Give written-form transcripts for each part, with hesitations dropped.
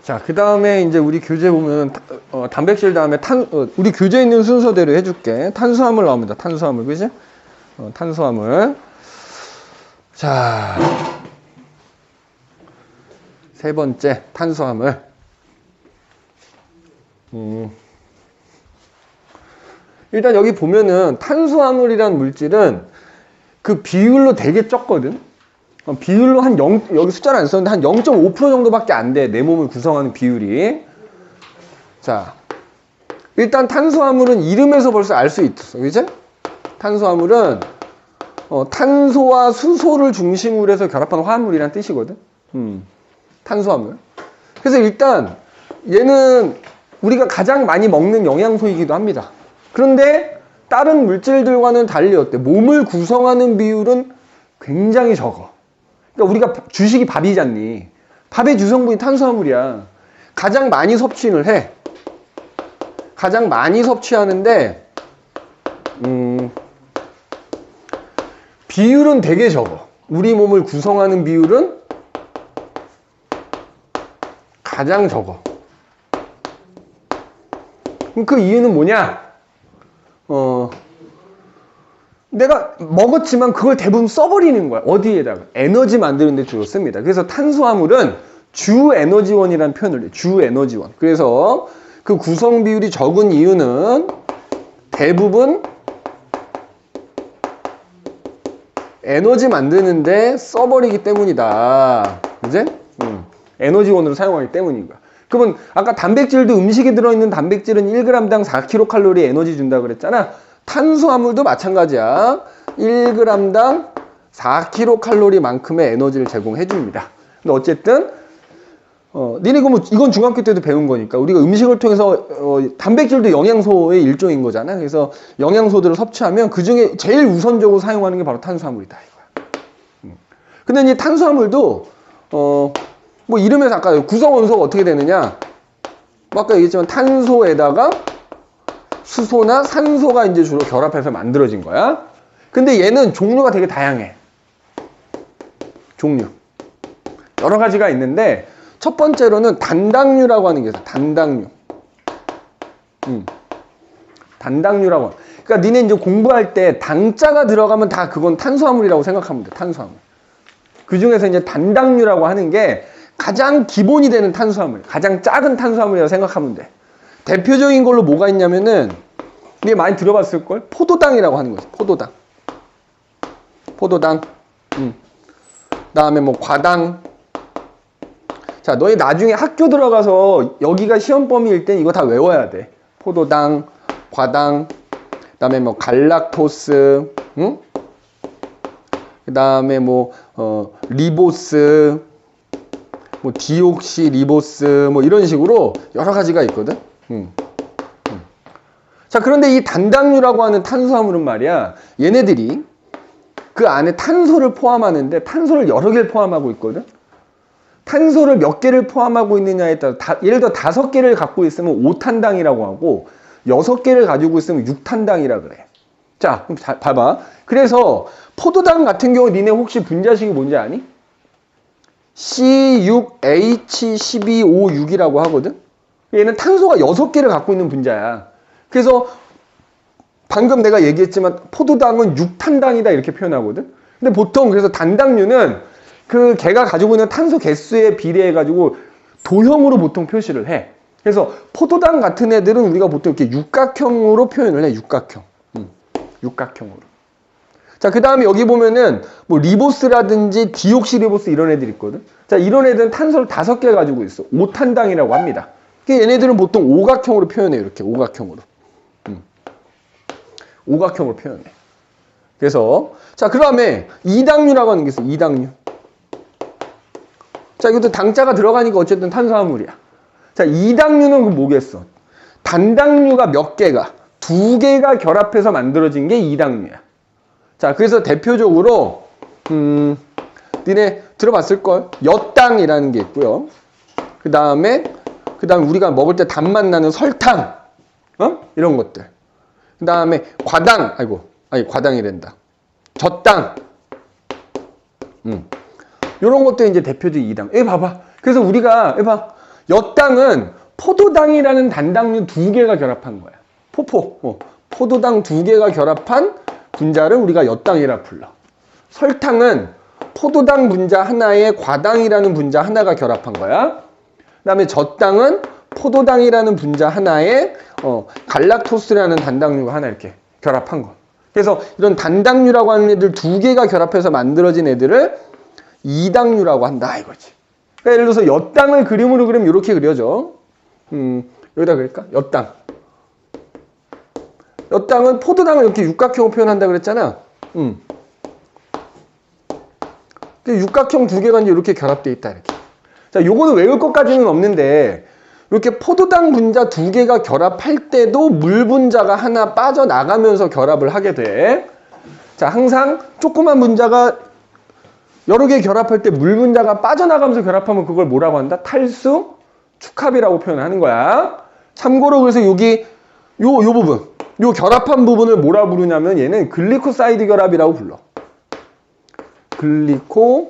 자, 그 다음에 이제 우리 교재 보면, 단백질 다음에 우리 교재에 있는 순서대로 해줄게. 탄수화물 나옵니다. 탄수화물, 그지? 탄수화물. 자, 세 번째, 탄수화물. 일단 여기 보면은 탄수화물이란 물질은 그 비율로 되게 적거든. 비율로 한 0, 여기 숫자를 안 썼는데 한 0.5% 정도밖에 안 돼. 내 몸을 구성하는 비율이. 자, 일단 탄수화물은 이름에서 벌써 알 수 있어. 그지? 탄수화물은 탄소와 수소를 중심으로 해서 결합한 화합물이란 뜻이거든. 탄수화물. 그래서 일단 얘는 우리가 가장 많이 먹는 영양소이기도 합니다. 그런데 다른 물질들과는 달리 어때? 몸을 구성하는 비율은 굉장히 적어. 그러니까 우리가 주식이 밥이잖니. 밥의 주성분이 탄수화물이야. 가장 많이 섭취를 해. 가장 많이 섭취하는데 비율은 되게 적어. 우리 몸을 구성하는 비율은 가장 적어. 그럼 그 이유는 뭐냐? 내가 먹었지만 그걸 대부분 써버리는 거야. 어디에다가? 에너지 만드는 데 주로 씁니다. 그래서 탄수화물은 주 에너지원이라는 표현을 해요. 주 에너지원. 그래서 그 구성 비율이 적은 이유는 대부분 에너지 만드는데 써버리기 때문이다. 그제? 에너지원으로 사용하기 때문인 거야. 그러면 아까 단백질도 음식에 들어있는 단백질은 1g당 4kcal 에너지 준다 그랬잖아. 탄수화물도 마찬가지야. 1g당 4kcal만큼의 에너지를 제공해 줍니다. 근데 어쨌든 니네 그러면 이건 중학교 때도 배운 거니까 우리가 음식을 통해서 단백질도 영양소의 일종인 거잖아. 그래서 영양소들을 섭취하면 그 중에 제일 우선적으로 사용하는 게 바로 탄수화물이다 이거야. 근데 이 탄수화물도 뭐 이름에서 아까 구성 원소가 어떻게 되느냐? 뭐 아까 얘기했지만 탄소에다가 수소나 산소가 이제 주로 결합해서 만들어진 거야. 근데 얘는 종류가 되게 다양해. 종류. 여러 가지가 있는데 첫 번째로는 단당류라고 하는 게 있어. 단당류. 단당류라고. 그러니까 니네 이제 공부할 때 당자가 들어가면 다 그건 탄수화물이라고 생각하면 돼. 탄수화물. 그 중에서 이제 단당류라고 하는 게 가장 기본이 되는 탄수화물. 가장 작은 탄수화물이라고 생각하면 돼. 대표적인 걸로 뭐가 있냐면은 이게 많이 들어봤을걸? 포도당이라고 하는 거지. 포도당. 포도당. 그다음에 뭐 과당. 자, 너희 나중에 학교 들어가서 여기가 시험 범위일 땐 이거 다 외워야 돼. 포도당, 과당, 그다음에 뭐 갈락토스, 그다음에 뭐 리보스, 뭐 디옥시 리보스 뭐 이런 식으로 여러 가지가 있거든. 자, 그런데 이 단당류라고 하는 탄수화물은 말이야, 얘네들이 그 안에 탄소를 포함하는데 탄소를 여러 개를 포함하고 있거든. 탄소를 몇 개를 포함하고 있느냐에 따라 예를 들어 5개를 갖고 있으면 5탄당이라고 하고 6개를 가지고 있으면 6탄당이라 그래. 자, 그럼 봐봐. 그래서 포도당 같은 경우 니네 혹시 분자식이 뭔지 아니? C6H12O6이라고 하거든. 얘는 탄소가 6개를 갖고 있는 분자야. 그래서 방금 내가 얘기했지만 포도당은 6탄당이다 이렇게 표현하거든. 근데 보통 그래서 단당류는 그 걔가 가지고 있는 탄소 개수에 비례해 가지고 도형으로 보통 표시를 해. 그래서 포도당 같은 애들은 우리가 보통 이렇게 육각형으로 표현을 해. 육각형. 육각형으로. 자, 그 다음에 여기 보면은 뭐 리보스라든지 디옥시리보스 이런 애들 있거든. 자, 이런 애들은 탄소를 5개 가지고 있어. 5탄당이라고 합니다. 얘네들은 보통 오각형으로 표현해. 이렇게 오각형으로. 오각형으로 표현해. 그래서 자, 그 다음에 이당류라고 하는 게 있어. 이당류. 자, 이것도 당자가 들어가니까 어쨌든 탄수화물이야. 자, 이당류는 뭐겠어? 단당류가 몇 개가? 2개가 결합해서 만들어진 게 이당류야. 자, 그래서 대표적으로 니네 들어봤을걸? 엿당이라는 게 있고요. 그 다음에 우리가 먹을 때 단맛 나는 설탕, 이런 것들. 그 다음에 과당, 과당이란다. 젖당. 요런 것도 이제 대표적 이당. 봐봐. 그래서 우리가, 엿당은 포도당이라는 단당류 2개가 결합한 거야. 포도당 2개가 결합한 분자를 우리가 엿당이라 불러. 설탕은 포도당 분자 하나에 과당이라는 분자 하나가 결합한 거야. 그 다음에 젖당은 포도당이라는 분자 하나에 갈락토스라는 단당류가 하나 이렇게 결합한 거. 그래서 이런 단당류라고 하는 애들 2개가 결합해서 만들어진 애들을 이당류라고 한다 이거지. 그러니까 예를 들어서 엿당을 그림으로 그리면 이렇게 그려져. 여기다 그릴까? 엿당. 엿당은 포도당을 이렇게 육각형으로 표현한다 그랬잖아. 육각형 2개가 이제 이렇게 결합되어 있다 이렇게. 자, 요거는 외울 것까지는 없는데 이렇게 포도당 분자 2개가 결합할 때도 물 분자가 하나 빠져나가면서 결합을 하게 돼. 자, 항상 조그만 분자가 여러 개 결합할 때 물 분자가 빠져나가면서 결합하면 그걸 뭐라고 한다? 탈수 축합이라고 표현하는 거야. 참고로 그래서 여기 요 부분, 요 결합한 부분을 뭐라 부르냐면 얘는 글리코사이드 결합이라고 불러. 글리코사이드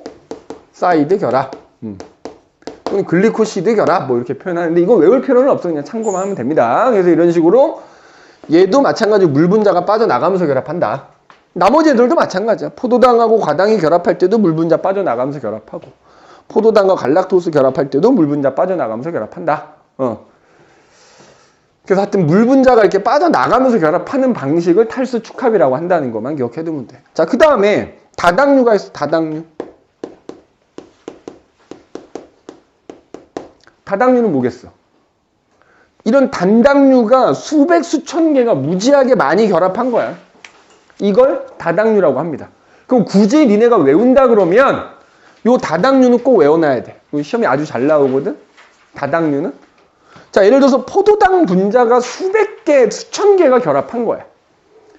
결합. 또는 글리코시드 결합 뭐 이렇게 표현하는데 이거 외울 필요는 없어. 그냥 참고만 하면 됩니다. 그래서 이런 식으로 얘도 마찬가지로 물 분자가 빠져나가면서 결합한다. 나머지 애들도 마찬가지야. 포도당하고 과당이 결합할 때도 물 분자 빠져나가면서 결합하고 포도당과 갈락토스 결합할 때도 물 분자 빠져나가면서 결합한다. 그래서 하여튼 물 분자가 이렇게 빠져나가면서 결합하는 방식을 탈수 축합이라고 한다는 것만 기억해두면 돼. 자, 그 다음에 다당류가 있어. 다당류. 다당류는 뭐겠어? 이런 단당류가 수백 수천 개가 무지하게 많이 결합한 거야. 이걸 다당류라고 합니다. 그럼 굳이 니네가 외운다 그러면 요 다당류는 꼭 외워놔야 돼. 시험에 아주 잘 나오거든. 다당류는. 자, 예를 들어서 포도당 분자가 수백 개, 수천 개가 결합한 거야.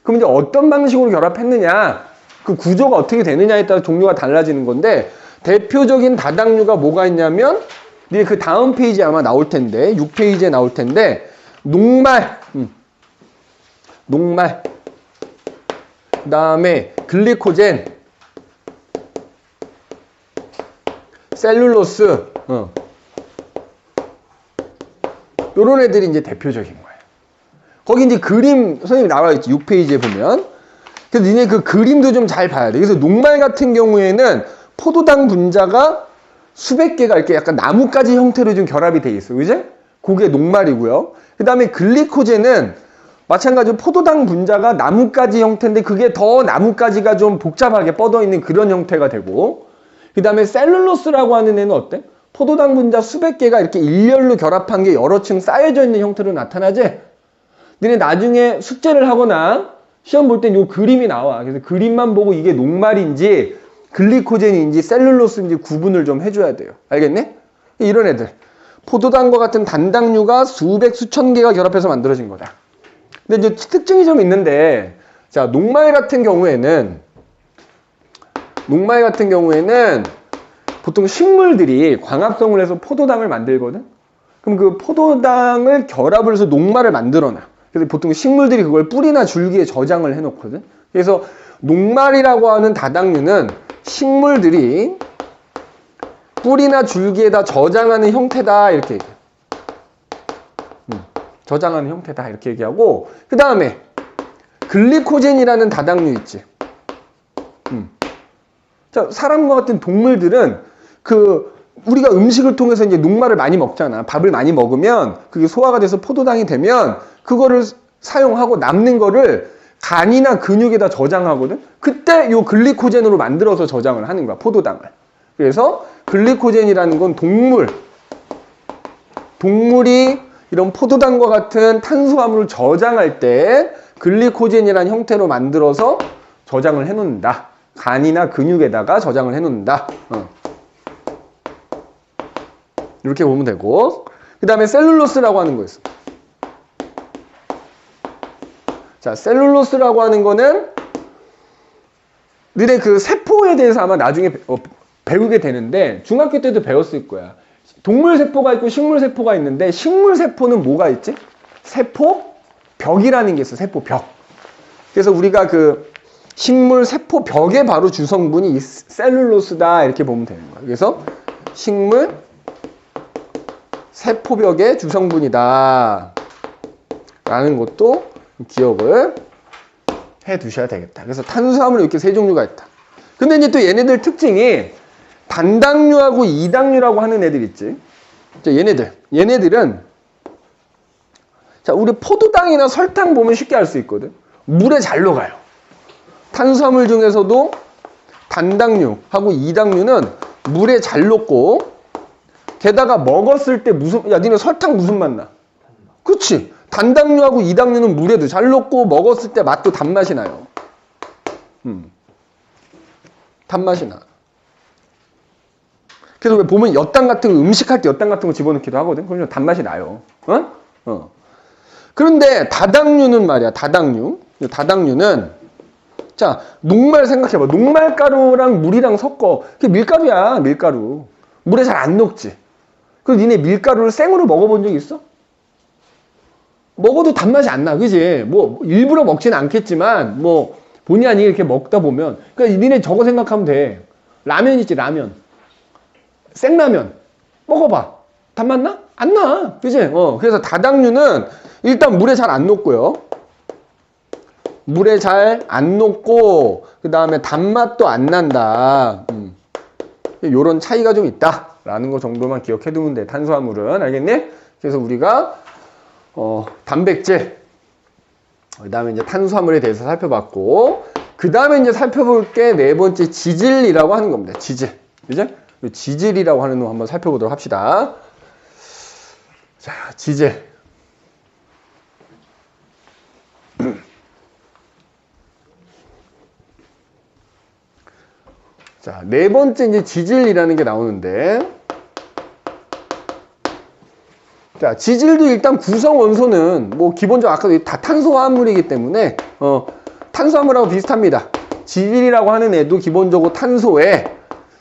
그럼 이제 어떤 방식으로 결합했느냐, 그 구조가 어떻게 되느냐에 따라 종류가 달라지는 건데, 대표적인 다당류가 뭐가 있냐면 네, 그 다음 페이지에 아마 나올 텐데, 6페이지에 나올 텐데, 녹말, 그 다음에 글리코젠, 셀룰로스, 요런 애들이 이제 대표적인 거예요. 거기 이제 그림, 선생님이 나와 있지, 6페이지에 보면. 그래서 니네 그 그림도 좀 잘 봐야 돼. 그래서 녹말 같은 경우에는 포도당 분자가 수백 개가 이렇게 약간 나뭇가지 형태로 좀 결합이 돼 있어. 그지? 그게 녹말이고요. 그 다음에 글리코젠은 마찬가지로 포도당 분자가 나뭇가지 형태인데 그게 더 나뭇가지가 좀 복잡하게 뻗어 있는 그런 형태가 되고, 그 다음에 셀룰로스라고 하는 애는 어때? 포도당 분자 수백 개가 이렇게 일렬로 결합한 게 여러 층 쌓여져 있는 형태로 나타나지? 너네 나중에 숙제를 하거나 시험 볼 땐 요 그림이 나와. 그래서 그림만 보고 이게 녹말인지 글리코젠인지 셀룰로스인지 구분을 좀 해줘야 돼요. 알겠네? 이런 애들. 포도당과 같은 단당류가 수백 수천 개가 결합해서 만들어진 거다. 근데 이제 특징이 좀 있는데, 자, 녹말 같은 경우에는 보통 식물들이 광합성을 해서 포도당을 만들거든? 그럼 그 포도당을 결합을 해서 녹말을 만들어놔. 그래서 보통 식물들이 그걸 뿌리나 줄기에 저장을 해놓거든? 그래서 녹말이라고 하는 다당류는 식물들이 뿌리나 줄기에다 저장하는 형태다, 이렇게 얘기해. 저장하는 형태다, 이렇게 얘기하고, 그 다음에 글리코젠이라는 다당류 있지. 자, 사람과 같은 동물들은 우리가 음식을 통해서 이제 녹말을 많이 먹잖아. 밥을 많이 먹으면 그게 소화가 돼서 포도당이 되면 그거를 사용하고 남는 거를 간이나 근육에다 저장하거든. 그때 요 글리코젠으로 만들어서 저장을 하는 거야, 포도당을. 그래서 글리코젠이라는 건 동물이 이런 포도당과 같은 탄수화물을 저장할 때 글리코젠이라는 형태로 만들어서 저장을 해놓는다. 간이나 근육에다가 저장을 해놓는다. 이렇게 보면 되고, 그 다음에 셀룰로스라고 하는 거 있어. 자, 셀룰로스라고 하는 거는 너네 그 세포에 대해서 아마 나중에 배우게 되는데 중학교 때도 배웠을 거야. 동물 세포가 있고 식물 세포가 있는데, 식물 세포는 뭐가 있지? 세포벽이라는 게 있어. 세포벽. 그래서 우리가 그 식물 세포벽의 바로 주성분이 이 셀룰로스다, 이렇게 보면 되는 거야. 그래서 식물 세포벽의 주성분이다 라는 것도 기억을 해 두셔야 되겠다. 그래서 탄수화물이 이렇게 세 종류가 있다. 근데 이제 또 얘네들 특징이 단당류하고 이당류라고 하는 애들 있지. 자, 얘네들은 자, 우리 포도당이나 설탕 보면 쉽게 알 수 있거든. 물에 잘 녹아요. 탄수화물 중에서도 단당류하고 이당류는 물에 잘 녹고, 게다가 먹었을 때 야, 니네 설탕 무슨 맛 나? 그치? 단당류하고 이당류는 물에도 잘 녹고, 먹었을 때 맛도 단맛이 나요. 단맛이 나. 그래서 왜 보면 엿당 같은 거, 음식할 때 엿당 같은 거 집어넣기도 하거든. 그러면 단맛이 나요. 그런데 다당류는 말이야. 다당류는 자, 녹말 생각해봐. 녹말가루랑 물이랑 섞어. 그게 밀가루야, 밀가루. 물에 잘 안 녹지. 그럼 니네 밀가루를 생으로 먹어본 적 있어? 먹어도 단맛이 안 나. 그지? 뭐 일부러 먹지는 않겠지만 뭐 본의 아니게 이렇게 먹다 보면, 그러니까 니네 저거 생각하면 돼. 라면 있지, 라면. 생라면 먹어봐. 단맛 나? 안 나. 그지? 그래서 다당류는 일단 물에 잘 안 녹고요. 물에 잘 안 녹고, 그 다음에 단맛도 안 난다. 요런 차이가 좀 있다 라는 거 정도만 기억해 두면 돼. 탄수화물은. 알겠니? 그래서 우리가 단백질, 그 다음에 이제 탄수화물에 대해서 살펴봤고, 그 다음에 이제 살펴볼 게 네 번째 지질이라고 하는 겁니다. 지질. 그죠? 지질이라고 하는 거 한번 살펴보도록 합시다. 자, 지질. 자, 네 번째 이제 지질이라는 게 나오는데, 자, 지질도 일단 구성 원소는 뭐 기본적으로 아까도 다 탄수화물이기 때문에 탄수화물하고 비슷합니다. 지질이라고 하는 애도 기본적으로 탄소에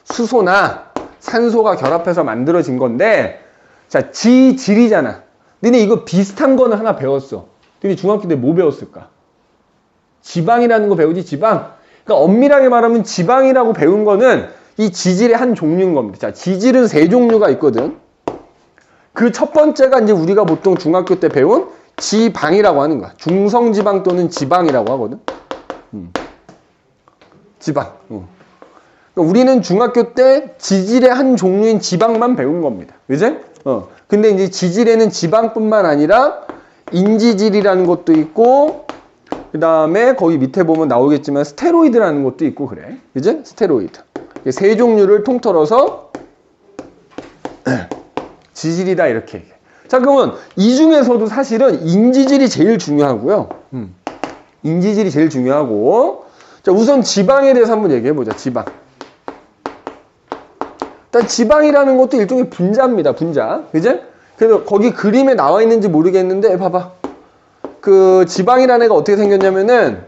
수소나 산소가 결합해서 만들어진 건데, 자, 지질이잖아. 너네 이거 비슷한 거는 하나 배웠어. 너네 중학교 때 뭐 배웠을까? 지방이라는 거 배우지, 지방? 그러니까 엄밀하게 말하면 지방이라고 배운 거는 이 지질의 한 종류인 겁니다. 자, 지질은 세 종류가 있거든. 그 첫 번째가 이제 우리가 보통 중학교 때 배운 지방이라고 하는 거야. 중성지방 또는 지방이라고 하거든. 지방. 그러니까 우리는 중학교 때 지질의 한 종류인 지방만 배운 겁니다. 그지? 근데 이제 지질에는 지방뿐만 아니라 인지질이라는 것도 있고, 그 다음에 거기 밑에 보면 나오겠지만 스테로이드라는 것도 있고 그래. 그지? 스테로이드. 세 종류를 통틀어서 지질이다 이렇게 얘기해. 자, 그러면 이 중에서도 사실은 인지질이 제일 중요하고요. 인지질이 제일 중요하고. 자, 우선 지방에 대해서 한번 얘기해 보자. 지방. 일단 지방이라는 것도 일종의 분자입니다. 분자. 그지? 그래서 거기 그림에 나와 있는지 모르겠는데 봐봐. 그 지방이라는 애가 어떻게 생겼냐면은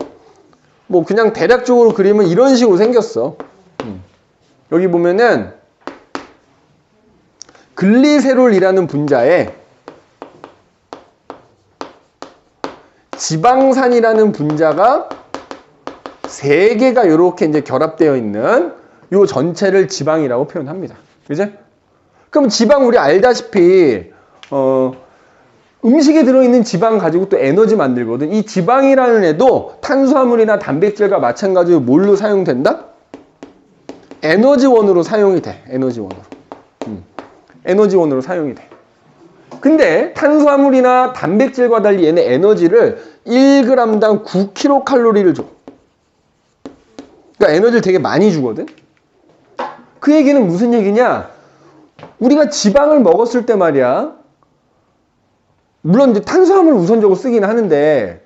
뭐 그냥 대략적으로 그리면 이런 식으로 생겼어. 여기 보면은 글리세롤이라는 분자에 지방산이라는 분자가 3개가 이렇게 이제 결합되어 있는 요 전체를 지방이라고 표현합니다. 그죠? 그럼 지방 우리 알다시피 음식에 들어있는 지방 가지고 또 에너지 만들거든. 이 지방이라는 애도 탄수화물이나 단백질과 마찬가지로 뭘로 사용된다? 에너지원으로 사용이 돼. 에너지원으로. 에너지원으로 사용이 돼. 근데 탄수화물이나 단백질과 달리 얘네 에너지를 1g당 9kcal를 줘. 그러니까 에너지를 되게 많이 주거든. 그 얘기는 무슨 얘기냐? 우리가 지방을 먹었을 때 말이야. 물론 이제 탄수화물을 우선적으로 쓰기는 하는데,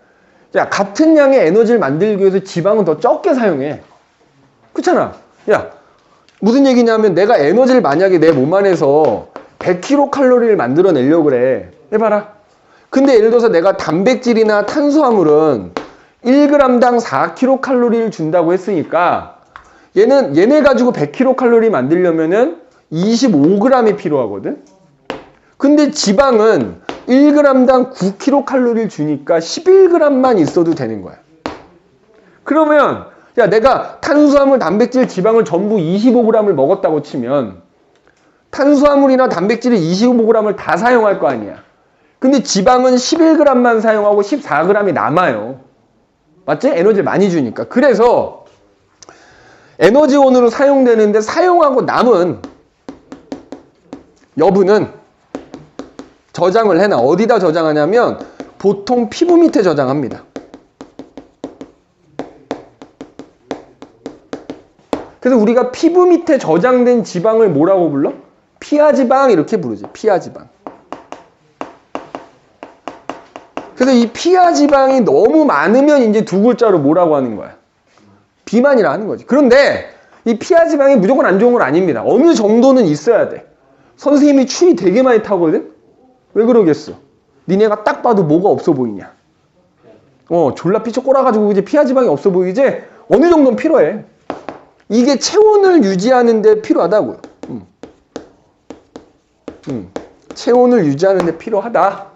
야, 같은 양의 에너지를 만들기 위해서 지방은 더 적게 사용해. 그렇잖아. 야, 무슨 얘기냐면 내가 에너지를 만약에 내 몸 안에서 100kcal를 만들어내려고 그래. 해봐라. 근데 예를 들어서 내가 단백질이나 탄수화물은 1g당 4kcal를 준다고 했으니까 얘네 가지고 100kcal 만들려면은 25g이 필요하거든. 근데 지방은 1g당 9kcal를 주니까 11g만 있어도 되는 거야. 그러면 야, 내가 탄수화물, 단백질, 지방을 전부 25g을 먹었다고 치면 탄수화물이나 단백질을 25g을 다 사용할 거 아니야. 근데 지방은 11g만 사용하고 14g이 남아요. 맞지? 에너지를 많이 주니까. 그래서 에너지원으로 사용되는데 사용하고 남은 여분은 저장을 해놔. 어디다 저장하냐면 보통 피부 밑에 저장합니다. 그래서 우리가 피부 밑에 저장된 지방을 뭐라고 불러? 피하지방 이렇게 부르지. 피하지방. 그래서 이 피하지방이 너무 많으면 이제 두 글자로 뭐라고 하는 거야? 비만이라 하는 거지. 그런데 이 피하지방이 무조건 안 좋은 건 아닙니다. 어느 정도는 있어야 돼. 선생님이 추위 되게 많이 타거든? 왜 그러겠어? 니네가 딱 봐도 뭐가 없어 보이냐? 졸라 삐쩍 꼬라가지고 이제 피하지방이 없어 보이지? 어느 정도는 필요해. 이게 체온을 유지하는 데 필요하다고요. 체온을 유지하는 데 필요하다.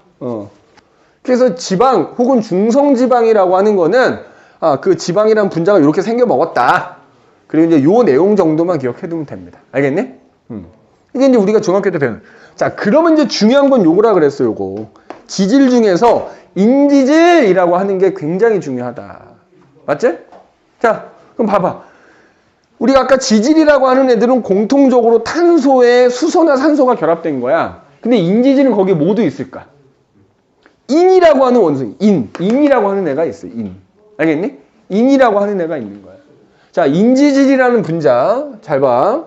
그래서 지방 혹은 중성지방이라고 하는 거는 그 지방이라는 분자가 이렇게 생겨 먹었다. 그리고 이제 요 내용 정도만 기억해 두면 됩니다. 알겠니? 이게 이제 우리가 중학교 때 배우는. 자, 그러면 이제 중요한 건 요거라 그랬어요, 요거. 지질 중에서 인지질이라고 하는 게 굉장히 중요하다. 맞지? 자, 그럼 봐봐. 우리가 아까 지질이라고 하는 애들은 공통적으로 탄소에 수소나 산소가 결합된 거야. 근데 인지질은 거기에 모두 있을까? 인이라고 하는 원소, 인이라고 하는 애가 있어, 인. 알겠니? 인이라고 하는 애가 있는 거야. 자, 인지질이라는 분자, 잘 봐.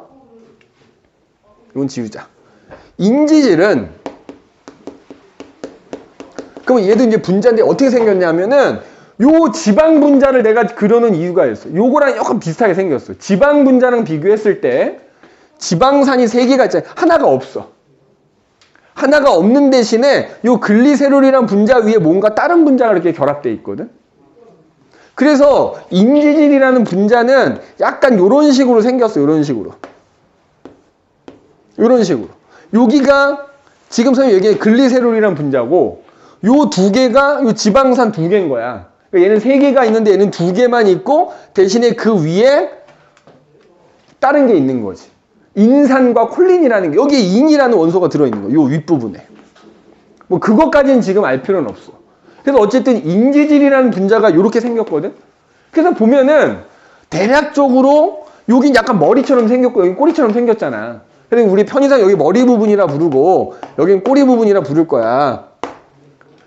이건 지우자. 인지질은, 그러면 얘도 이제 분자인데 어떻게 생겼냐면은, 요 지방 분자를 내가 그려놓은 이유가 있어. 요거랑 약간 비슷하게 생겼어. 지방 분자랑 비교했을 때, 지방산이 3개가 있잖아. 하나가 없어. 하나가 없는 대신에 요 글리세롤이란 분자 위에 뭔가 다른 분자가 이렇게 결합되어 있거든. 그래서 인지질이라는 분자는 약간 요런 식으로 생겼어. 요런 식으로. 요런 식으로. 여기가 지금 선생님 얘기한 글리세롤이라는 분자고 요 두 개가 요 지방산 2개인 거야. 그러니까 얘는 3개가 있는데 얘는 2개만 있고 대신에 그 위에 다른 게 있는 거지. 인산과 콜린이라는 게 여기에 인이라는 원소가 들어있는 거야. 요 윗부분에. 뭐 그것까지는 지금 알 필요는 없어. 그래서 어쨌든 인지질이라는 분자가 이렇게 생겼거든. 그래서 보면은 대략적으로 여긴 약간 머리처럼 생겼고 여긴 꼬리처럼 생겼잖아. 그래서 우리 편의상 여기 머리 부분이라 부르고 여긴 꼬리 부분이라 부를 거야.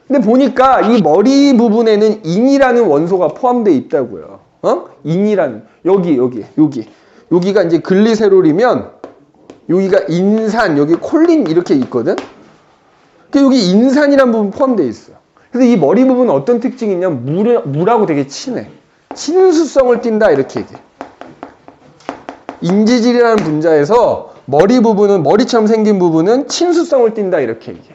근데 보니까 이 머리 부분에는 인이라는 원소가 포함되어 있다고요. 인이라는 여기가 이제 글리세롤이면 여기가 인산, 여기 콜린 이렇게 있거든. 그러니까 여기 인산이라는 부분 포함되어 있어. 그래서 이 머리 부분은 어떤 특징이 있냐면 물하고 되게 친해. 친수성을 띈다 이렇게 얘기해. 인지질이라는 분자에서 머리 부분은 머리처럼 생긴 부분은 친수성을 띈다 이렇게 얘기해.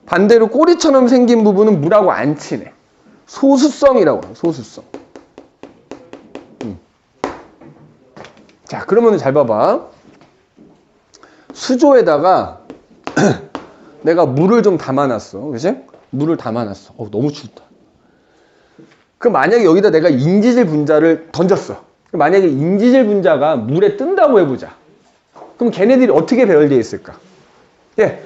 반대로 꼬리처럼 생긴 부분은 물하고 안 친해. 소수성이라고 해요. 소수성. 자, 그러면 잘 봐봐. 수조에다가 내가 물을 좀 담아놨어. 그치? 물을 담아놨어. 너무 춥다. 그럼 만약에 여기다 내가 인지질 분자를 던졌어. 만약에 인지질 분자가 물에 뜬다고 해보자. 그럼 걔네들이 어떻게 배열되어 있을까? 예.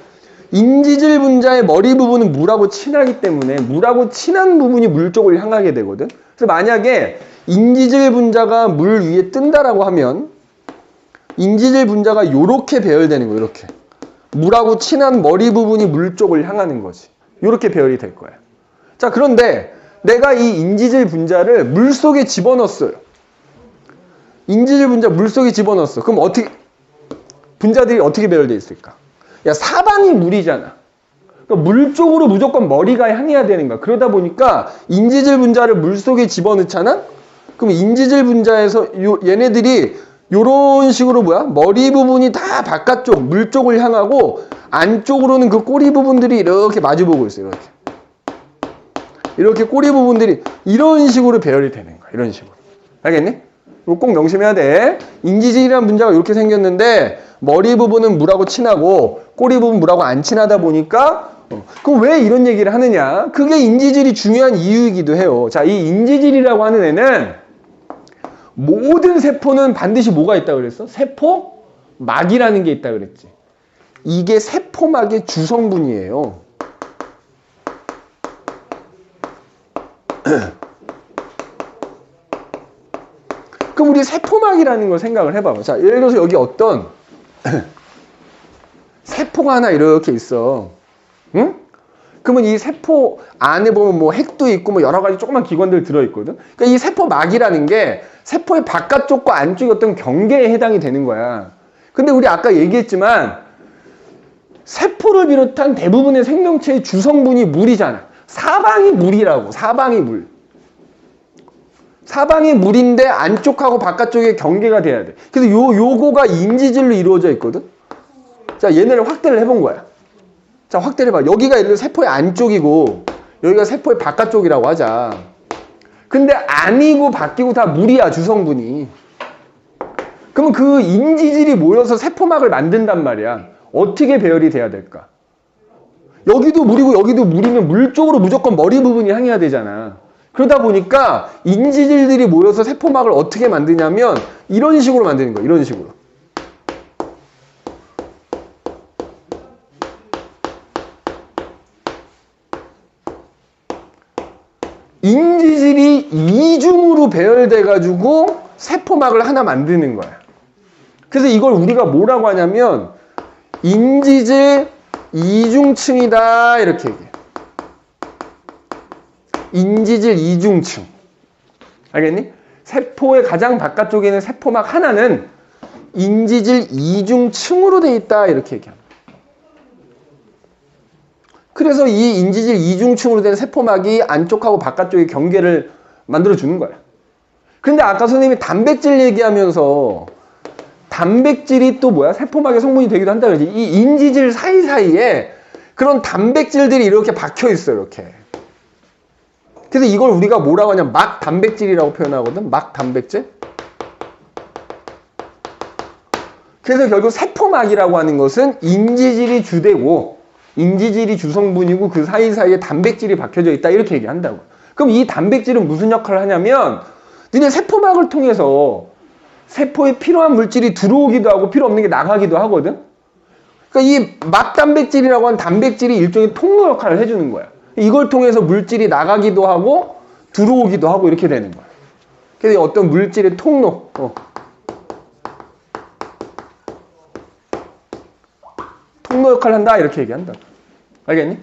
인지질 분자의 머리 부분은 물하고 친하기 때문에 물하고 친한 부분이 물 쪽을 향하게 되거든. 그래서 만약에 인지질 분자가 물 위에 뜬다라고 하면 인지질 분자가 이렇게 배열되는 거예요. 이렇게. 물하고 친한 머리 부분이 물 쪽을 향하는 거지. 이렇게 배열이 될 거야. 자, 그런데 내가 이 인지질 분자를 물 속에 집어넣었어요. 인지질 분자 물 속에 집어넣었어. 그럼 어떻게 분자들이 어떻게 배열되어 있을까? 야, 사방이 물이잖아. 그러니까 물 쪽으로 무조건 머리가 향해야 되는 거야. 그러다 보니까 인지질 분자를 물 속에 집어넣잖아? 그럼 인지질 분자에서 얘네들이 요런 식으로 머리 부분이 다 바깥쪽, 물 쪽을 향하고 안쪽으로는 그 꼬리 부분들이 이렇게 마주보고 있어요. 이렇게. 이렇게 꼬리 부분들이 이런 식으로 배열이 되는 거야. 이런 식으로. 알겠니? 이거 꼭 명심해야 돼. 인지질이라는 분자가 이렇게 생겼는데 머리 부분은 물하고 친하고 꼬리 부분 물하고 안 친하다 보니까 그럼 왜 이런 얘기를 하느냐? 그게 인지질이 중요한 이유이기도 해요. 자, 이 인지질이라고 하는 애는 모든 세포는 반드시 뭐가 있다고 그랬어? 세포막이라는 게 있다고 그랬지. 이게 세포막의 주성분이에요. 그럼 우리 세포막이라는 걸 생각을 해봐봐. 자, 예를 들어서 여기 어떤 세포가 하나 이렇게 있어. 응? 그러면 이 세포 안에 보면 뭐 핵도 있고 뭐 여러 가지 조그만 기관들 들어있거든. 그러니까 이 세포막이라는 게 세포의 바깥쪽과 안쪽의 어떤 경계에 해당이 되는 거야. 근데 우리 아까 얘기했지만 세포를 비롯한 대부분의 생명체의 주성분이 물이잖아. 사방이 물이라고. 사방이 물. 사방이 물인데 안쪽하고 바깥쪽에 경계가 돼야 돼. 그래서 요거가 인지질로 이루어져 있거든. 자, 얘네를 확대를 해본 거야. 자, 확대를 해봐. 여기가 예를 들어 세포의 안쪽이고 여기가 세포의 바깥쪽이라고 하자. 근데 안이고 밖이고 다 물이야, 주성분이. 그러면 그 인지질이 모여서 세포막을 만든단 말이야. 어떻게 배열이 돼야 될까? 여기도 물이고 여기도 물이면 물 쪽으로 무조건 머리 부분이 향해야 되잖아. 그러다 보니까 인지질들이 모여서 세포막을 어떻게 만드냐면 이런 식으로 만드는 거야. 이런 식으로. 인지질이 이중으로 배열돼가지고 세포막을 하나 만드는 거야. 그래서 이걸 우리가 뭐라고 하냐면 인지질 이중층이다 이렇게 얘기해. 인지질 이중층. 알겠니? 세포의 가장 바깥쪽에 있는 세포막 하나는 인지질 이중층으로 돼 있다 이렇게 얘기합니다. 그래서 이 인지질 이중층으로 된 세포막이 안쪽하고 바깥쪽의 경계를 만들어주는 거야. 근데 아까 선생님이 단백질 얘기하면서 단백질이 또 뭐야? 세포막의 성분이 되기도 한다 그러지. 이 인지질 사이사이에 그런 단백질들이 이렇게 박혀 있어, 이렇게. 그래서 이걸 우리가 뭐라고 하냐? 막 단백질이라고 표현하거든. 막 단백질. 그래서 결국 세포막이라고 하는 것은 인지질이 주되고 인지질이 주성분이고 그 사이사이에 단백질이 박혀져 있다 이렇게 얘기한다고. 그럼 이 단백질은 무슨 역할을 하냐면 니네 세포막을 통해서 세포에 필요한 물질이 들어오기도 하고 필요 없는 게 나가기도 하거든. 그러니까 이 막단백질이라고 하는 단백질이 일종의 통로 역할을 해주는 거야. 이걸 통해서 물질이 나가기도 하고 들어오기도 하고 이렇게 되는 거야. 그래서 어떤 물질의 통로, 통로 역할을 한다 이렇게 얘기한다. 알겠니?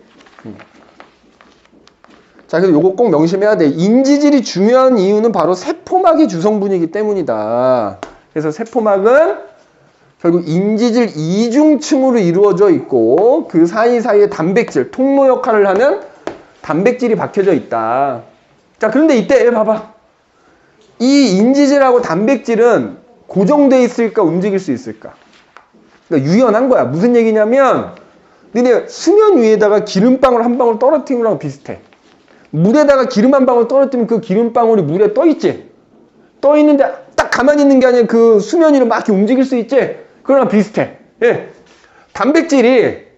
자, 그래서 요거 꼭 명심해야 돼. 인지질이 중요한 이유는 바로 세포막이 주성분이기 때문이다. 그래서 세포막은 결국 인지질 이중층으로 이루어져 있고 그 사이사이에 단백질, 통로 역할을 하는 단백질이 박혀져 있다. 자, 그런데 이때 봐봐. 이 인지질하고 단백질은 고정돼 있을까 움직일 수 있을까? 그러니까 유연한 거야. 무슨 얘기냐면 너네 수면 위에다가 기름방울 한 방울 떨어뜨리는 거랑 비슷해. 물에다가 기름 한 방울 떨어뜨리면 그 기름방울이 물에 떠 있지. 떠 있는데 딱 가만히 있는 게 아니라 그 수면 위로 막 이렇게 움직일 수 있지. 그거랑 비슷해. 예. 단백질이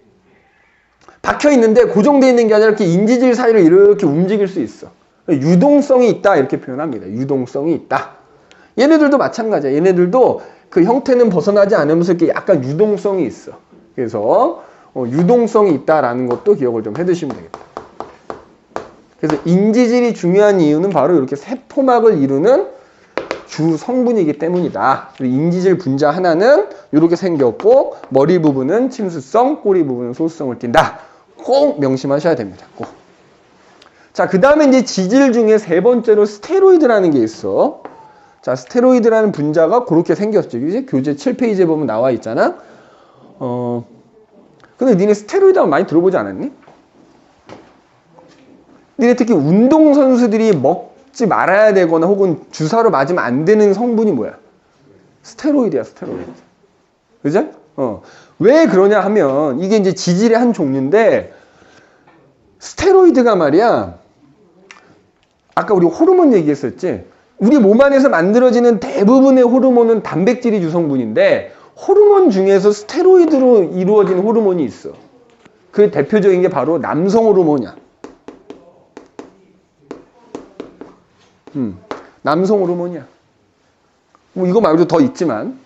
박혀 있는데 고정되어 있는 게 아니라 이렇게 인지질 사이를 이렇게 움직일 수 있어. 유동성이 있다 이렇게 표현합니다. 유동성이 있다. 얘네들도 마찬가지야. 얘네들도 그 형태는 벗어나지 않으면서 이렇게 약간 유동성이 있어. 그래서 유동성이 있다라는 것도 기억을 좀 해두시면 되겠다. 그래서 인지질이 중요한 이유는 바로 이렇게 세포막을 이루는 주 성분이기 때문이다. 인지질 분자 하나는 이렇게 생겼고 머리 부분은 침수성, 꼬리 부분은 소수성을 띈다. 꼭 명심하셔야 됩니다. 꼭. 자, 그 다음에 이제 지질 중에 세 번째로 스테로이드라는 게 있어. 자, 스테로이드라는 분자가 그렇게 생겼죠. 이제 교재 7페이지에 보면 나와 있잖아. 근데 니네 스테로이드 하면 많이 들어보지 않았니? 니네 특히 운동선수들이 먹지 말아야 되거나 혹은 주사로 맞으면 안 되는 성분이 뭐야? 스테로이드야, 스테로이드. 그죠? 왜 그러냐 하면 이게 이제 지질의 한 종류인데 스테로이드가 말이야. 아까 우리 호르몬 얘기했었지? 우리 몸 안에서 만들어지는 대부분의 호르몬은 단백질이 주성분인데 호르몬 중에서 스테로이드로 이루어진 호르몬이 있어. 그 대표적인 게 바로 남성 호르몬이야. 남성 호르몬이야. 뭐 이거 말고도 더 있지만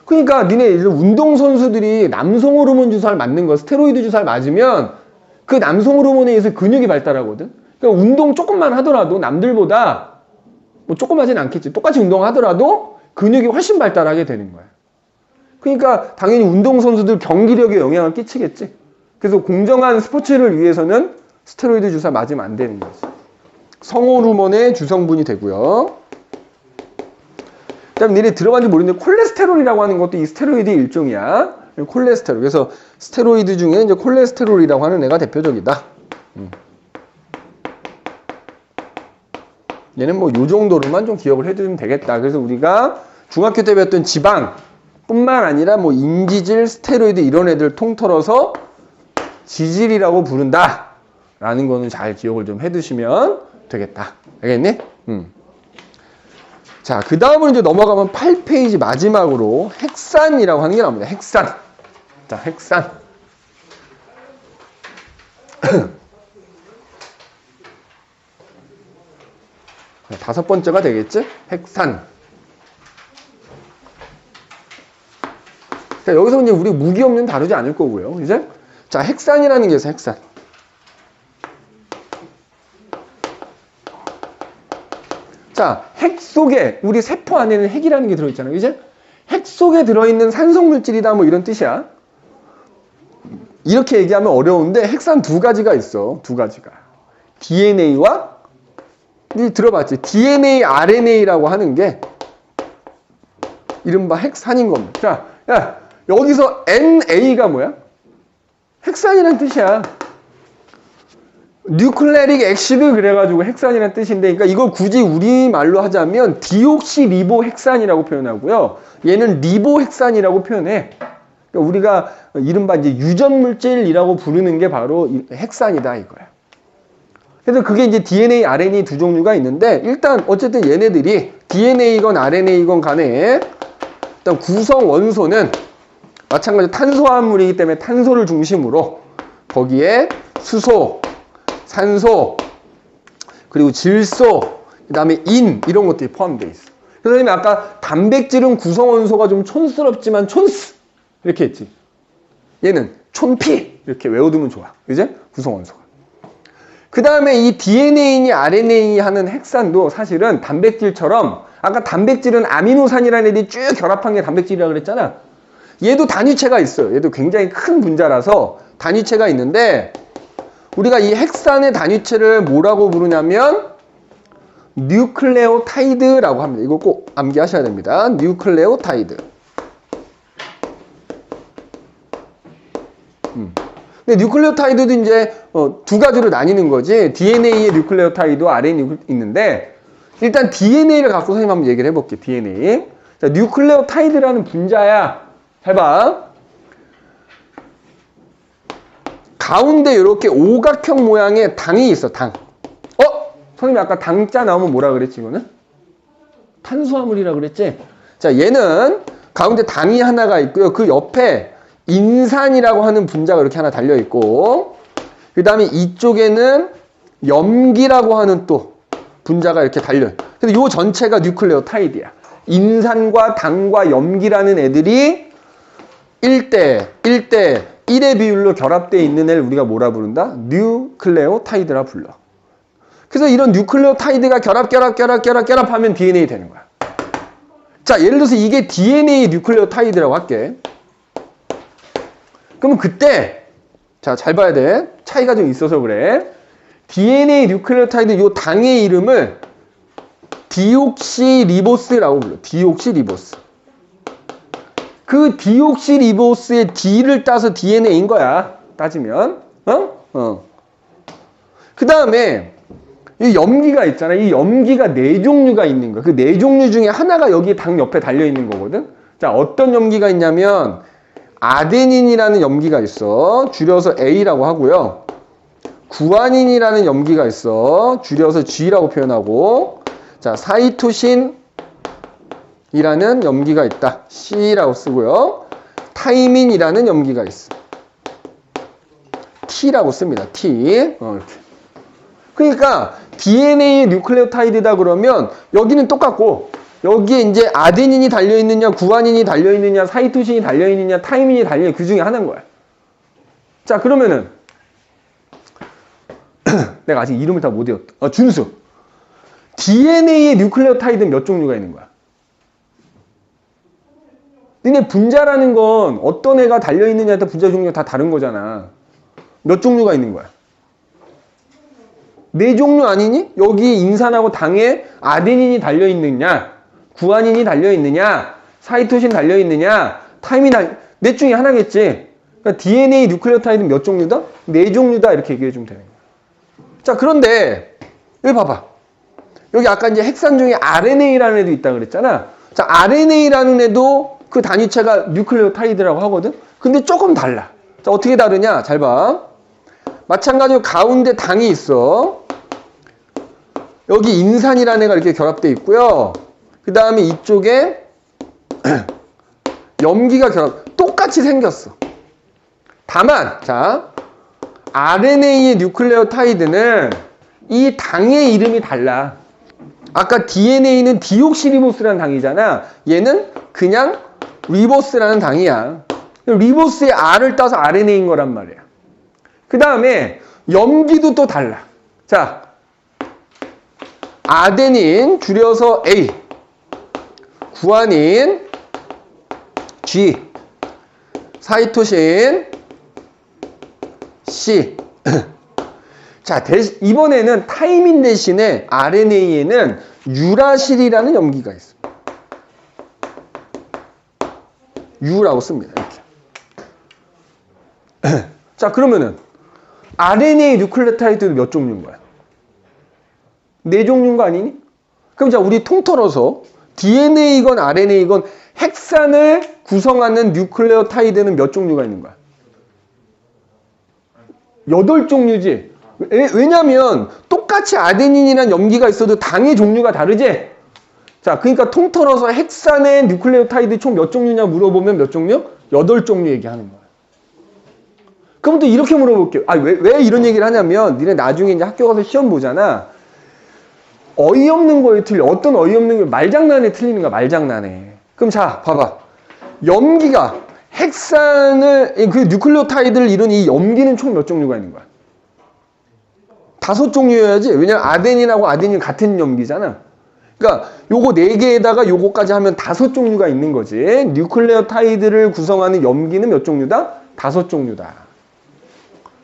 그러니까 니네 운동선수들이 남성 호르몬 주사를 맞는 거, 스테로이드 주사를 맞으면 그 남성 호르몬에 의해서 근육이 발달하거든. 그러니까 운동 조금만 하더라도 남들보다 뭐 조금 하진 않겠지. 똑같이 운동하더라도 근육이 훨씬 발달하게 되는 거야. 그러니까 당연히 운동선수들 경기력에 영향을 끼치겠지. 그래서 공정한 스포츠를 위해서는 스테로이드 주사 맞으면 안 되는 거지. 성호르몬의 주성분이 되고요. 그다음 니네 들어봤는지 모르는데 콜레스테롤이라고 하는 것도 이 스테로이드의 일종이야. 콜레스테롤. 그래서 스테로이드 중에 이제 콜레스테롤이라고 하는 애가 대표적이다. 얘는 뭐 요 정도로만 좀 기억을 해두면 되겠다. 그래서 우리가 중학교 때 배웠던 지방뿐만 아니라 뭐 인지질, 스테로이드 이런 애들 통틀어서 지질이라고 부른다. 라는 거는 잘 기억을 좀 해두시면 되겠다. 알겠니? 자, 그 다음으로 이제 넘어가면 8페이지 마지막으로 핵산이라고 하는 게 나옵니다. 핵산. 자, 핵산. 다섯 번째가 되겠지? 핵산. 자, 여기서 이제 우리 무기 없는 다루지 않을 거고요. 이제? 자, 핵산이라는 게 있어요, 핵산. 자, 핵 속에, 우리 세포 안에는 핵이라는 게 들어있잖아요. 이제? 핵 속에 들어있는 산성물질이다, 뭐 이런 뜻이야. 이렇게 얘기하면 어려운데, 핵산 두 가지가 있어. 두 가지가. DNA와, 들어봤지? DNA, RNA라고 하는 게, 이른바 핵산인 겁니다. 자, 야, 여기서 NA가 뭐야? 핵산이란 뜻이야. 뉴클레릭 액시드 그래가지고 핵산이란 뜻인데, 그러니까 이걸 굳이 우리말로 하자면 디옥시리보핵산이라고 표현하고요. 얘는 리보핵산이라고 표현해. 그러니까 우리가 이른바 이제 유전물질이라고 부르는 게 바로 핵산이다 이거야. 그래서 그게 이제 DNA, RNA 두 종류가 있는데, 일단 어쨌든 얘네들이 DNA건 RNA건 간에 일단 구성 원소는 마찬가지로 탄소화합물이기 때문에 탄소를 중심으로 거기에 수소, 산소, 그리고 질소, 그 다음에 인 이런 것들이 포함되어 있어. 그래서 아까 단백질은 구성원소가 좀 촌스럽지만 촌스 이렇게 했지. 얘는 촌피 이렇게 외워두면 좋아. 그지? 구성원소가. 그 다음에 이 DNA니 RNA 하는 핵산도 사실은 단백질처럼 아까 단백질은 아미노산이라는 애들이 쭉 결합한 게 단백질이라고 그랬잖아. 얘도 단위체가 있어요. 얘도 굉장히 큰 분자라서 단위체가 있는데 우리가 이 핵산의 단위체를 뭐라고 부르냐면 뉴클레오타이드라고 합니다. 이거 꼭 암기하셔야 됩니다. 뉴클레오타이드. 근데 뉴클레오타이드도 이제 두 가지로 나뉘는 거지. DNA의 뉴클레오타이드와 RNA 있는데 일단 DNA를 갖고 선생님 한번 얘기를 해볼게요. DNA. 자, 뉴클레오타이드라는 분자야. 해봐. 가운데 이렇게 오각형 모양의 당이 있어. 당. 선생님 아까 당자 나오면 뭐라 그랬지 이거는? 탄수화물이라 그랬지? 자, 얘는 가운데 당이 하나가 있고요. 그 옆에 인산이라고 하는 분자가 이렇게 하나 달려있고 그 다음에 이쪽에는 염기라고 하는 또 분자가 이렇게 달려요. 그래서 요 전체가 뉴클레오타이드야. 인산과 당과 염기라는 애들이 1대 1의 비율로 결합되어 있는 애를 우리가 뭐라 부른다? 뉴클레오타이드라 불러. 그래서 이런 뉴클레오타이드가 결합하면 DNA 되는 거야. 자, 예를 들어서 이게 DNA 뉴클레오타이드라고 할게. 그러면 그때 자, 잘 봐야 돼. 차이가 좀 있어서 그래. DNA 뉴클레오타이드 요 당의 이름을 디옥시리보스라고 불러. 디옥시리보스. 그 디옥시리보스의 D를 따서 DNA인 거야. 따지면. 그 다음에 이 염기가 있잖아. 이 염기가 4종류가 있는 거야. 그 4종류 중에 하나가 여기 당 옆에 달려있는 거거든. 자, 어떤 염기가 있냐면 아데닌이라는 염기가 있어. 줄여서 A라고 하고요. 구아닌이라는 염기가 있어. 줄여서 G라고 표현하고. 자, 사이토신 이라는 염기가 있다. C라고 쓰고요. 타이민이라는 염기가 있어. T라고 씁니다. T. 이렇게. 그러니까 DNA 뉴클레오타이드다 그러면 여기는 똑같고 여기에 이제 아데닌이 달려있느냐, 구아닌이 달려있느냐, 사이토신이 달려있느냐, 타이민이 달려있느냐, 그 중에 하나인 거야. 자, 그러면은, 내가 아직 이름을 다 못 외웠다. 준수. DNA의 뉴클레오타이드는 몇 종류가 있는 거야? 근데 분자라는 건 어떤 애가 달려있느냐에 따라 분자 종류가 다 다른 거잖아. 몇 종류가 있는 거야? 4종류 아니니? 여기 인산하고 당에 아데닌이 달려있느냐, 구아닌이 달려있느냐, 사이토신 달려있느냐, 타임이 4 중에 하나겠지. 그러니까 DNA 뉴클레오타이드는 몇 종류다? 4종류다 이렇게 얘기해 주면 되는 거야. 자, 그런데 여기 봐봐. 여기 아까 이제 핵산 중에 RNA라는 애도 있다 그랬잖아. 자, RNA라는 애도 그 단위체가 뉴클레오타이드라고 하거든. 근데 조금 달라. 자, 어떻게 다르냐? 잘 봐. 마찬가지로 가운데 당이 있어. 여기 인산이라는 애가 이렇게 결합되어 있고요. 그 다음에 이쪽에 염기가 똑같이 생겼어. 다만, 자, RNA의 뉴클레오타이드는 이 당의 이름이 달라. 아까 DNA는 디옥시리보스라는 당이잖아. 얘는 그냥 리보스라는 당이야. 리보스의 R을 따서 RNA인 거란 말이야. 그 다음에 염기도 또 달라. 자, 아데닌 줄여서 A, 구아닌 G, 사이토신 C. 자, 이번에는 타이민 대신에 RNA에는 유라실이라는 염기가 있어. U라고 씁니다. 이렇게. 자, 그러면은 RNA 뉴클레오타이드는 몇 종류인 거야? 4종류인 거 아니니? 그럼 자, 우리 통틀어서 DNA건 RNA건 핵산을 구성하는 뉴클레오타이드는 몇 종류가 있는 거야? 8종류지. 왜냐면 똑같이 아데닌이란 염기가 있어도 당의 종류가 다르지? 자, 그러니까 통틀어서 핵산의 뉴클레오타이드 총 몇 종류냐 물어보면 몇 종류? 8종류 얘기하는 거야. 그럼 또 이렇게 물어볼게요. 왜 이런 얘기를 하냐면 니네 나중에 이제 학교 가서 시험 보잖아. 어이없는 거에 틀려. 어떤 어이없는 게 말장난에 틀리는 거야. 말장난에. 그럼 자, 봐봐. 염기가 핵산을 그 뉴클레오타이드를 이룬 이 염기는 총 몇 종류가 있는 거야? 5종류여야지. 왜냐면 아데닌하고 아데닌 같은 염기잖아. 그러니까 요거 4개에다가 요거까지 하면 5종류가 있는 거지. 뉴클레오타이드를 구성하는 염기는 몇 종류다? 5종류다.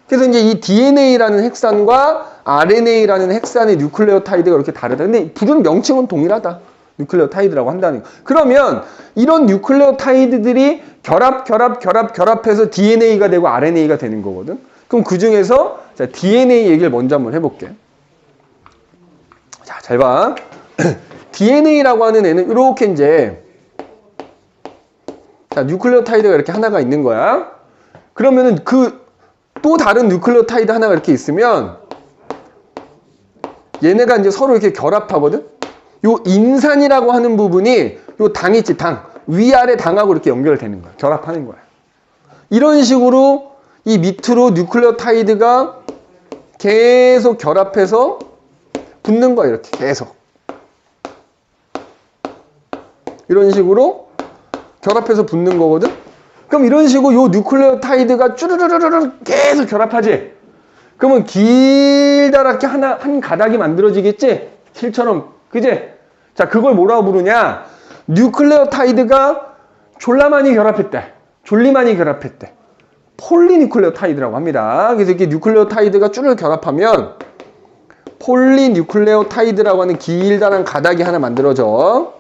그래서 이제 이 DNA라는 핵산과 RNA라는 핵산의 뉴클레오타이드가 이렇게 다르다. 근데 부른 명칭은 동일하다. 뉴클레오타이드라고 한다는 거. 그러면 이런 뉴클레오타이드들이 결합해서 DNA가 되고 RNA가 되는 거거든. 그럼 그 중에서 자, DNA 얘기를 먼저 한번 해볼게. 자, 잘 봐. DNA라고 하는 애는 이렇게 이제 자, 뉴클레오타이드가 이렇게 하나가 있는 거야. 그러면은 그 또 다른 뉴클레오타이드 하나가 이렇게 있으면 얘네가 이제 서로 이렇게 결합하거든. 요 인산이라고 하는 부분이 요 당 있지, 당. 위아래 당하고 이렇게 연결되는 거야. 결합하는 거야. 이런 식으로 이 밑으로 뉴클레오타이드가 계속 결합해서 붙는 거야. 이렇게 계속. 이런 식으로 결합해서 붙는 거거든. 그럼 이런 식으로 요 뉴클레오타이드가 쭈르르르르 계속 결합하지. 그러면 길다랗게 한 가닥이 만들어지겠지? 실처럼. 그지? 자, 그걸 뭐라고 부르냐? 뉴클레오타이드가 졸라 많이 결합했대. 졸리 많이 결합했대. 폴리뉴클레오타이드라고 합니다. 그래서 이렇게 뉴클레오타이드가 쭈르르 결합하면 폴리뉴클레오타이드라고 하는 길다란 가닥이 하나 만들어져.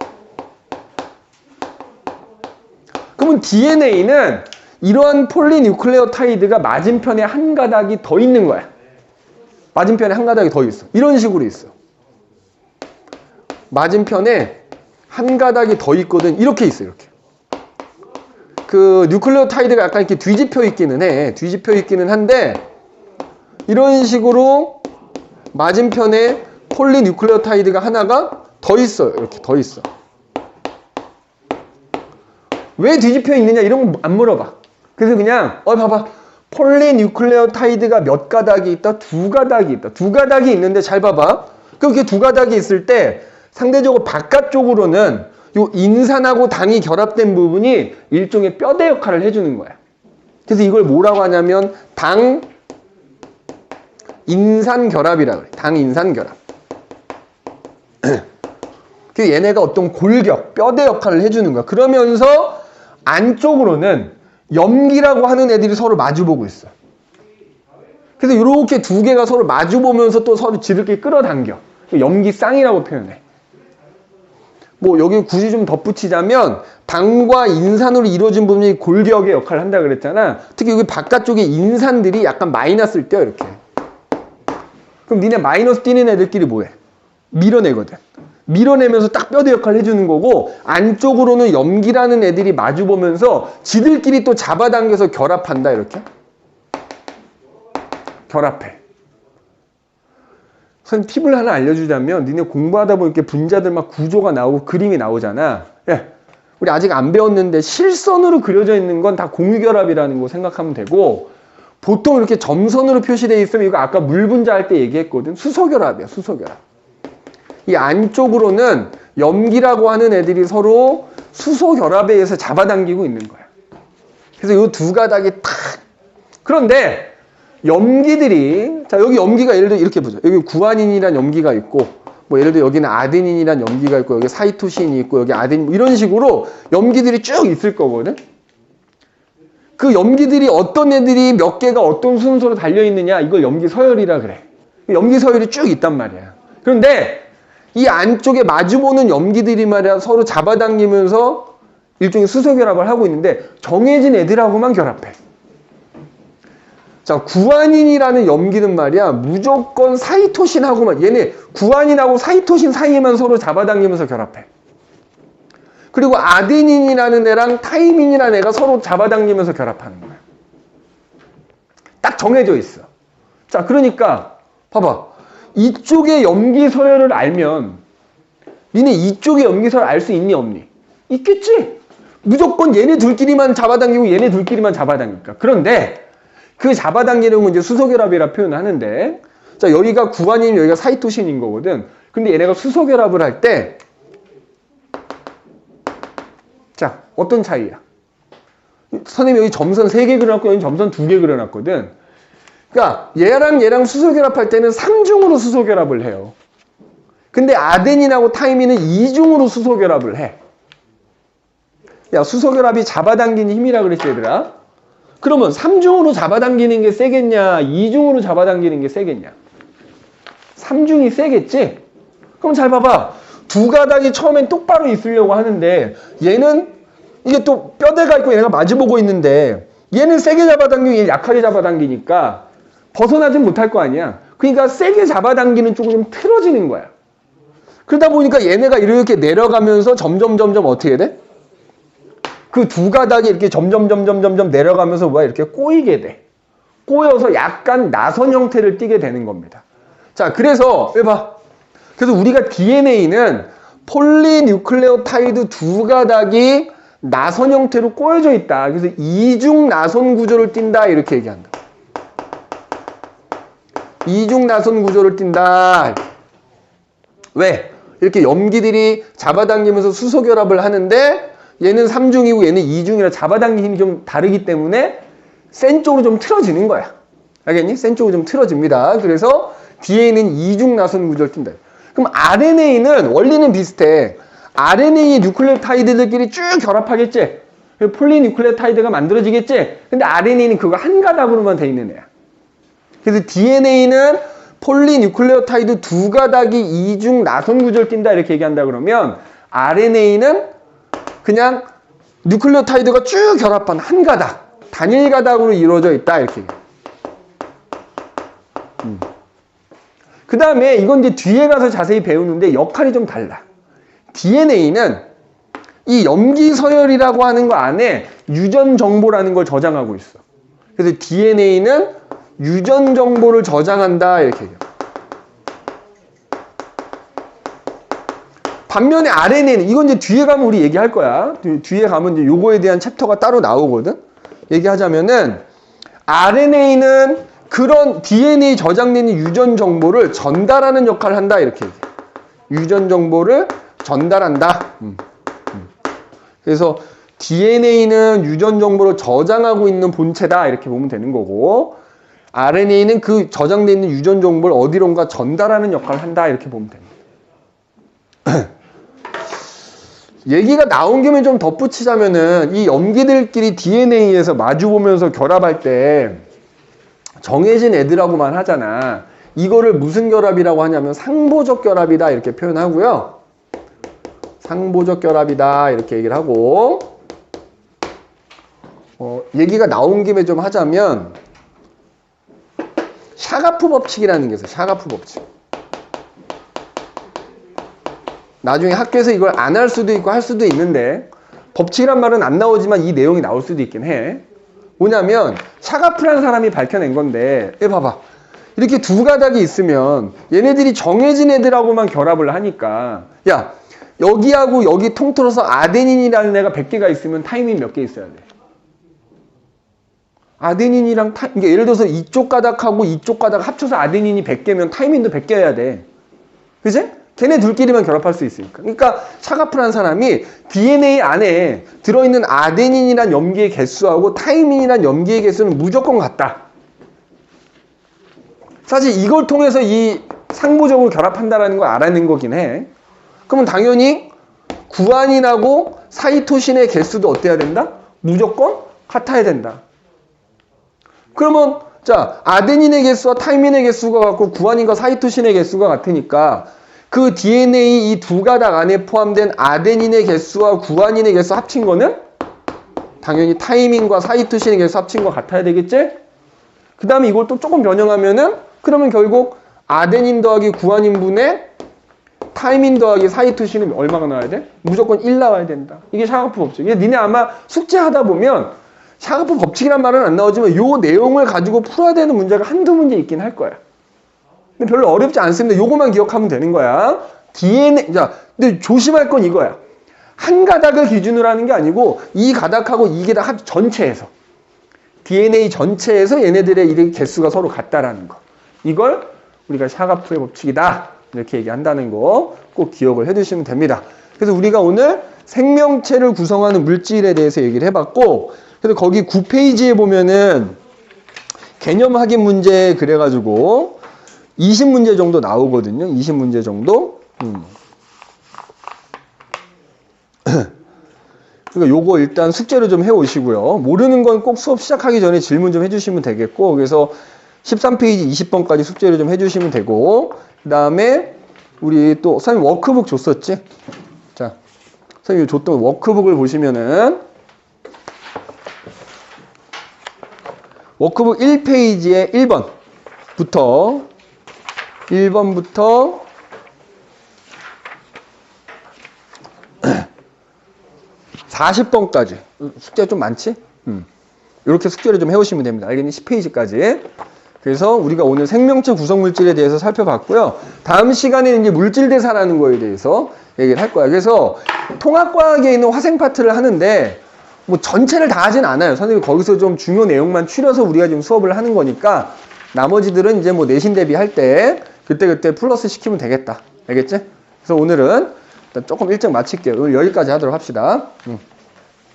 그러면 DNA는 이러한 폴리뉴클레오타이드가 맞은편에 한 가닥이 더 있는 거야. 맞은편에 한 가닥이 더 있어. 이런 식으로 있어. 맞은편에 한 가닥이 더 있거든. 이렇게 있어. 이렇게. 그 뉴클레오타이드가 약간 이렇게 뒤집혀 있기는 해. 뒤집혀 있기는 한데 이런 식으로 맞은편에 폴리뉴클레오타이드가 하나가 더 있어요. 이렇게 더 있어. 왜 뒤집혀 있느냐 이런 거 안 물어봐. 그래서 그냥 봐봐. 폴리뉴클레오타이드가 몇 가닥이 있다? 2가닥이 있다. 2가닥이 있는데 잘 봐봐. 그렇게 2가닥이 있을 때 상대적으로 바깥쪽으로는 요 인산하고 당이 결합된 부분이 일종의 뼈대 역할을 해주는 거야. 그래서 이걸 뭐라고 하냐면 당 인산 결합이라고 그래. 당 인산 결합. 그 얘네가 어떤 골격, 뼈대 역할을 해주는 거야. 그러면서 안쪽으로는 염기라고 하는 애들이 서로 마주보고 있어. 그래서 이렇게 두 개가 서로 마주보면서 또 서로 지들끼리 끌어당겨. 염기쌍이라고 표현해. 뭐 여기 굳이 좀 덧붙이자면 당과 인산으로 이루어진 부분이 골격의 역할을 한다 그랬잖아. 특히 여기 바깥쪽에 인산들이 약간 마이너스를 떼요, 이렇게. 그럼 니네 마이너스 띄는 애들끼리 뭐해? 밀어내거든. 밀어내면서 딱 뼈대 역할을 해주는 거고, 안쪽으로는 염기라는 애들이 마주보면서 지들끼리 또 잡아당겨서 결합한다, 이렇게. 결합해. 선생님 팁을 하나 알려주자면, 니네 공부하다 보면 이렇게 분자들 막 구조가 나오고 그림이 나오잖아. 예. 우리 아직 안 배웠는데 실선으로 그려져 있는 건 다 공유결합이라는 거 생각하면 되고, 보통 이렇게 점선으로 표시되어 있으면 이거 아까 물 분자 할 때 얘기했거든. 수소결합이야, 수소결합. 이 안쪽으로는 염기라고 하는 애들이 서로 수소결합에 의해서 잡아당기고 있는 거야. 그래서 이 두 가닥이 탁. 그런데 염기들이, 자, 여기 염기가 예를 들어 이렇게 보자. 여기 구아닌이란 염기가 있고, 뭐 예를 들어 여기는 아데닌이란 염기가 있고, 여기 사이토신이 있고, 여기 아데닌, 뭐 이런 식으로 염기들이 쭉 있을 거거든. 그 염기들이 어떤 애들이 몇 개가 어떤 순서로 달려있느냐, 이걸 염기 서열이라 그래. 염기 서열이 쭉 있단 말이야. 그런데 이 안쪽에 마주보는 염기들이 말이야 서로 잡아당기면서 일종의 수소결합을 하고 있는데 정해진 애들하고만 결합해. 자, 구아닌이라는 염기는 말이야 무조건 사이토신하고만, 얘네 구아닌하고 사이토신 사이에만 서로 잡아당기면서 결합해. 그리고 아데닌이라는 애랑 타이민이라는 애가 서로 잡아당기면서 결합하는 거야. 딱 정해져 있어. 자, 그러니까 봐봐. 이쪽의 염기 서열을 알면 니네 이쪽의 염기 서열 알 수 있니 없니? 있겠지. 무조건 얘네 둘끼리만 잡아당기고 얘네 둘끼리만 잡아당기니까. 그런데 그 잡아당기는 건 이제 수소결합이라 표현하는데, 자, 여기가 구아닌, 여기가 사이토신인 거거든. 근데 얘네가 수소결합을 할 때, 자, 어떤 차이야? 선생님이 여기 점선 3개 그려놨고 여기 점선 2개 그려놨거든. 그러니까 얘랑 수소결합할 때는 3중으로 수소결합을 해요. 근데 아데닌하고 타이민은 2중으로 수소결합을 해. 야, 수소결합이 잡아당기는 힘이라 그랬지, 얘들아? 그러면 3중으로 잡아당기는 게 세겠냐, 2중으로 잡아당기는 게 세겠냐? 3중이 세겠지? 그럼 잘 봐봐. 두 가닥이 처음엔 똑바로 있으려고 하는데 얘는 이게 또 뼈대가 있고 얘네가 마주보고 있는데 얘는 세게 잡아당기고 얘는 약하게 잡아당기니까 벗어나진 못할 거 아니야. 그러니까 세게 잡아당기는 쪽으로 좀 틀어지는 거야. 그러다 보니까 얘네가 이렇게 내려가면서 점점 어떻게 돼? 그 두 가닥이 이렇게 점점 내려가면서 뭐야 이렇게 꼬이게 돼. 꼬여서 약간 나선 형태를 띠게 되는 겁니다. 자, 그래서 해봐. 그래서 우리가 DNA는 폴리뉴클레오타이드 두 가닥이 나선 형태로 꼬여져 있다. 그래서 이중 나선 구조를 띈다 이렇게 얘기한다. 이중 나선 구조를 띈다. 왜? 이렇게 염기들이 잡아당기면서 수소결합을 하는데 얘는 3중이고 얘는 2중이라 잡아당기는 힘이 좀 다르기 때문에 센 쪽으로 좀 틀어지는 거야. 알겠니? 센 쪽으로 좀 틀어집니다. 그래서 DNA는 이중 나선 구조를 띈다. 그럼 RNA는 원리는 비슷해. RNA 뉴클레오타이드들끼리 쭉 결합하겠지? 폴리뉴클레오타이드가 만들어지겠지? 근데 RNA는 그거 한 가닥으로만 돼 있는 애야. 그래서 DNA는 폴리뉴클레오타이드 두 가닥이 이중 나선 구조를 띈다 이렇게 얘기한다 그러면 RNA는 그냥 뉴클레오타이드가 쭉 결합한 한 가닥, 단일 가닥으로 이루어져 있다 이렇게. 그 다음에 이건 이제 뒤에 가서 자세히 배우는데 역할이 좀 달라. DNA는 이 염기 서열이라고 하는 거 안에 유전 정보라는 걸 저장하고 있어. 그래서 DNA는 유전 정보를 저장한다 이렇게 얘기해요. 반면에 RNA는 이건 이제 뒤에 가면 우리 얘기할 거야. 뒤에 가면 이제 요거에 대한 챕터가 따로 나오거든. 얘기하자면은 RNA는 그런 DNA 저장되는 유전 정보를 전달하는 역할을 한다 이렇게 얘기해. 유전 정보를 전달한다. 그래서 DNA는 유전 정보를 저장하고 있는 본체다 이렇게 보면 되는 거고, RNA는 그 저장되어 있는 유전 정보를 어디론가 전달하는 역할을 한다 이렇게 보면 됩니다. 얘기가 나온 김에 좀 덧붙이자면은 이 염기들끼리 DNA에서 마주보면서 결합할 때 정해진 애들하고만 하잖아. 이거를 무슨 결합이라고 하냐면 상보적 결합이다 이렇게 표현하고요. 상보적 결합이다 이렇게 얘기를 하고, 얘기가 나온 김에 좀 하자면 샤가프 법칙이라는 게 있어요. 샤가프 법칙. 나중에 학교에서 이걸 안 할 수도 있고 할 수도 있는데, 법칙이란 말은 안 나오지만 이 내용이 나올 수도 있긴 해. 뭐냐면 샤가프라는 사람이 밝혀낸 건데, 얘 봐봐. 이렇게 두 가닥이 있으면 얘네들이 정해진 애들하고만 결합을 하니까, 야 여기하고 여기 통틀어서 아데닌이라는 애가 100개가 있으면 타이민 몇 개 있어야 돼? 아데닌이랑 그러니까 예를 들어서 이쪽 가닥하고 이쪽 가닥 합쳐서 아데닌이 100개면 타이민도 100개여야 돼. 그치? 걔네 둘끼리만 결합할 수 있으니까. 그러니까 샤가프라는 사람이 DNA 안에 들어있는 아데닌이란 염기의 개수하고 타이민이란 염기의 개수는 무조건 같다. 사실 이걸 통해서 이 상보적으로 결합한다는 걸 알아낸 거긴 해. 그러면 당연히 구아닌하고 사이토신의 개수도 어때야 된다? 무조건 같아야 된다. 그러면 자, 아데닌의 개수와 타이민의 개수가 같고 구아닌과 사이토신의 개수가 같으니까 그 DNA 이 두 가닥 안에 포함된 아데닌의 개수와 구아닌의 개수 합친 거는 당연히 타이민과 사이토신의 개수 합친 거 같아야 되겠지? 그 다음에 이걸 또 조금 변형하면은 그러면 결국 아데닌 더하기 구아닌분의 타이민 더하기 사이토신은 얼마가 나와야 돼? 무조건 1 나와야 된다. 이게 샤가프 법칙. 이게 니네 아마 숙제하다 보면 샤가프 법칙이란 말은 안 나오지만 요 내용을 가지고 풀어야 되는 문제가 한두 문제 있긴 할 거야. 근데 별로 어렵지 않습니다. 요거만 기억하면 되는 거야. DNA, 자, 근데 조심할 건 이거야. 한 가닥을 기준으로 하는 게 아니고 이 가닥하고 이 가닥 전체에서 DNA 전체에서 얘네들의 이 개수가 서로 같다라는 거. 이걸 우리가 샤가프의 법칙이다 이렇게 얘기한다는 거 꼭 기억을 해두시면 됩니다. 그래서 우리가 오늘 생명체를 구성하는 물질에 대해서 얘기를 해봤고, 그래서 거기 9페이지에 보면은 개념 확인 문제 그래가지고 20문제 정도 나오거든요. 20문제 정도. 그러니까 요거 일단 숙제로 좀 해오시고요. 모르는 건 꼭 수업 시작하기 전에 질문 좀 해주시면 되겠고, 그래서 13페이지 20번까지 숙제를 좀 해주시면 되고, 그 다음에 우리 또 선생님 워크북 줬었지? 자, 선생님이 줬던 워크북을 보시면은 워크북 1페이지에 1번부터 40번까지 숙제가 좀 많지? 이렇게 숙제를 좀 해오시면 됩니다. 알겠니? 10페이지까지. 그래서 우리가 오늘 생명체 구성물질에 대해서 살펴봤고요. 다음 시간에는 이제 물질대사라는 거에 대해서 얘기를 할 거야. 그래서 통합과학에 있는 화생 파트를 하는데 뭐 전체를 다 하진 않아요. 선생님이 거기서 좀 중요 내용만 추려서 우리가 지금 수업을 하는 거니까 나머지들은 이제 뭐 내신 대비할 때 그때 플러스 시키면 되겠다. 알겠지? 그래서 오늘은 일단 조금 일찍 마칠게요. 오늘 여기까지 하도록 합시다.